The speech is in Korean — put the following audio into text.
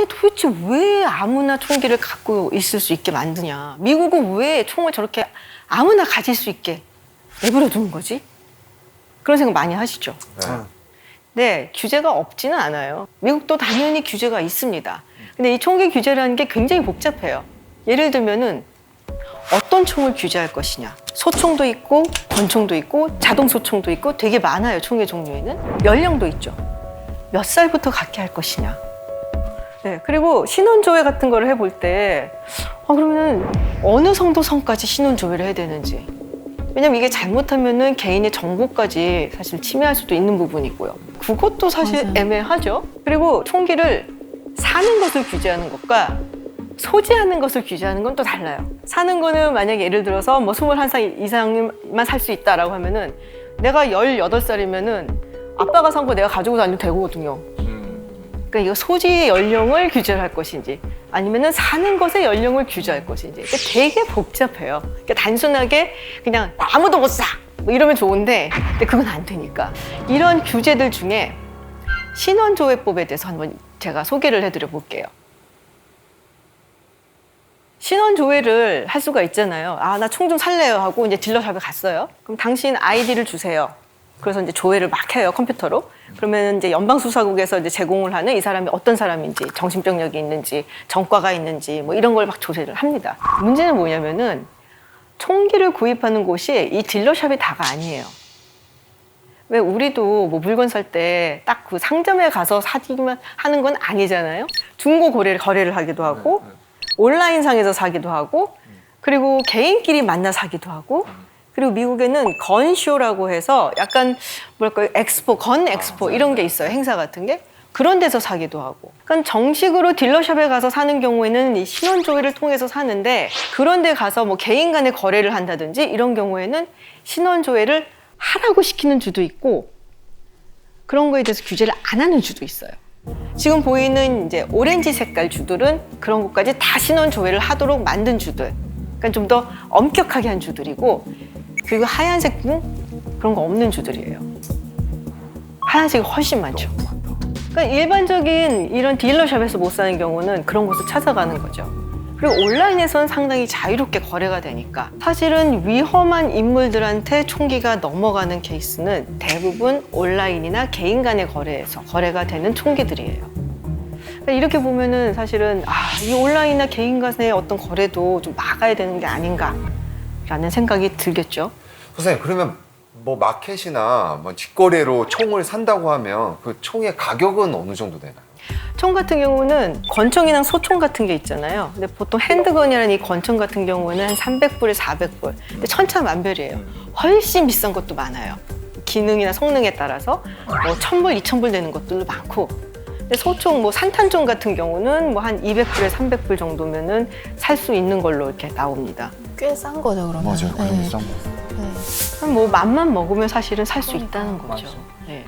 아니 도대체 왜 아무나 총기를 갖고 있을 수 있게 만드냐? 미국은 왜 총을 저렇게 아무나 가질 수 있게 내버려 두는 거지? 그런 생각 많이 하시죠? 네, 규제가 없지는 않아요. 미국도 당연히 규제가 있습니다. 근데 이 총기 규제라는 게 굉장히 복잡해요. 예를 들면은 어떤 총을 규제할 것이냐. 소총도 있고 권총도 있고 자동 소총도 있고 되게 많아요. 총의 종류에는. 연령도 있죠. 몇 살부터 갖게 할 것이냐. 네, 그리고 신원조회 같은 거를 해볼 때 그러면은 어느 정도 선까지 신원조회를 해야 되는지. 왜냐면 이게 잘못하면은 개인의 정보까지 사실 침해할 수도 있는 부분이고요. 그것도 사실 맞아요. 애매하죠. 그리고 총기를 사는 것을 규제하는 것과 소지하는 것을 규제하는 건 또 달라요. 사는 거는 만약에 예를 들어서 뭐 21살 이상만 살 수 있다라고 하면은 내가 18살이면은 아빠가 산 거 내가 가지고 다녀도 되거든요. 그러니까 이거 소지의 연령을 규제를 할 것인지 아니면은 사는 것의 연령을 규제할 것인지 그러니까 되게 복잡해요. 그러니까 단순하게 그냥 아무도 못 사! 뭐 이러면 좋은데 근데 그건 안 되니까 이런 규제들 중에 신원조회법에 대해서 한번 제가 소개를 해드려 볼게요. 신원조회를 할 수가 있잖아요. 나 총 좀 살래요 하고 이제 딜러샵에 갔어요. 그럼 당신 아이디를 주세요. 그래서 이제 조회를 막 해요, 컴퓨터로. 그러면 이제 연방수사국에서 이제 제공을 하는 이 사람이 어떤 사람인지, 정신병력이 있는지, 전과가 있는지, 뭐 이런 걸 막 조사를 합니다. 문제는 뭐냐면은 총기를 구입하는 곳이 이 딜러샵이 다가 아니에요. 왜 우리도 뭐 물건 살 때 딱 그 상점에 가서 사기만 하는 건 아니잖아요. 중고 거래를 하기도 하고, 온라인상에서 사기도 하고, 그리고 개인끼리 만나 사기도 하고, 그리고 미국에는 건쇼라고 해서 약간 뭐랄까요, 엑스포, 건 엑스포 이런 게 있어요. 행사 같은 게. 그런 데서 사기도 하고. 그러니까 정식으로 딜러샵에 가서 사는 경우에는 이 신원조회를 통해서 사는데 그런 데 가서 뭐 개인 간의 거래를 한다든지 이런 경우에는 신원조회를 하라고 시키는 주도 있고 그런 거에 대해서 규제를 안 하는 주도 있어요. 지금 보이는 이제 오렌지 색깔 주들은 그런 것까지 다 신원조회를 하도록 만든 주들. 그러니까 좀 더 엄격하게 한 주들이고 그리고 하얀색은 그런 거 없는 주들이에요. 하얀색이 훨씬 많죠. 그러니까 일반적인 이런 딜러샵에서 못 사는 경우는 그런 곳을 찾아가는 거죠. 그리고 온라인에서는 상당히 자유롭게 거래가 되니까 사실은 위험한 인물들한테 총기가 넘어가는 케이스는 대부분 온라인이나 개인 간의 거래에서 거래가 되는 총기들이에요. 그러니까 이렇게 보면은 사실은 이 온라인이나 개인 간의 어떤 거래도 좀 막아야 되는 게 아닌가라는 생각이 들겠죠. 선생님, 그러면 뭐 마켓이나 뭐 직거래로 총을 산다고 하면 그 총의 가격은 어느 정도 되나요? 총 같은 경우는 권총이나 소총 같은 게 있잖아요. 근데 보통 핸드건이라는 이 권총 같은 경우는 한 300불에 400불. 근데 천차만별이에요. 훨씬 비싼 것도 많아요. 기능이나 성능에 따라서 뭐 1000불, 2000불 되는 것들도 많고. 근데 소총, 뭐 산탄총 같은 경우는 뭐 한 200불에 300불 정도면은 살 수 있는 걸로 이렇게 나옵니다. 꽤 싼 거죠, 그러면. 맞아요. 그런 게 싼 거. 뭐 맘만 먹으면 사실은 살 수 있다는 거죠. 네.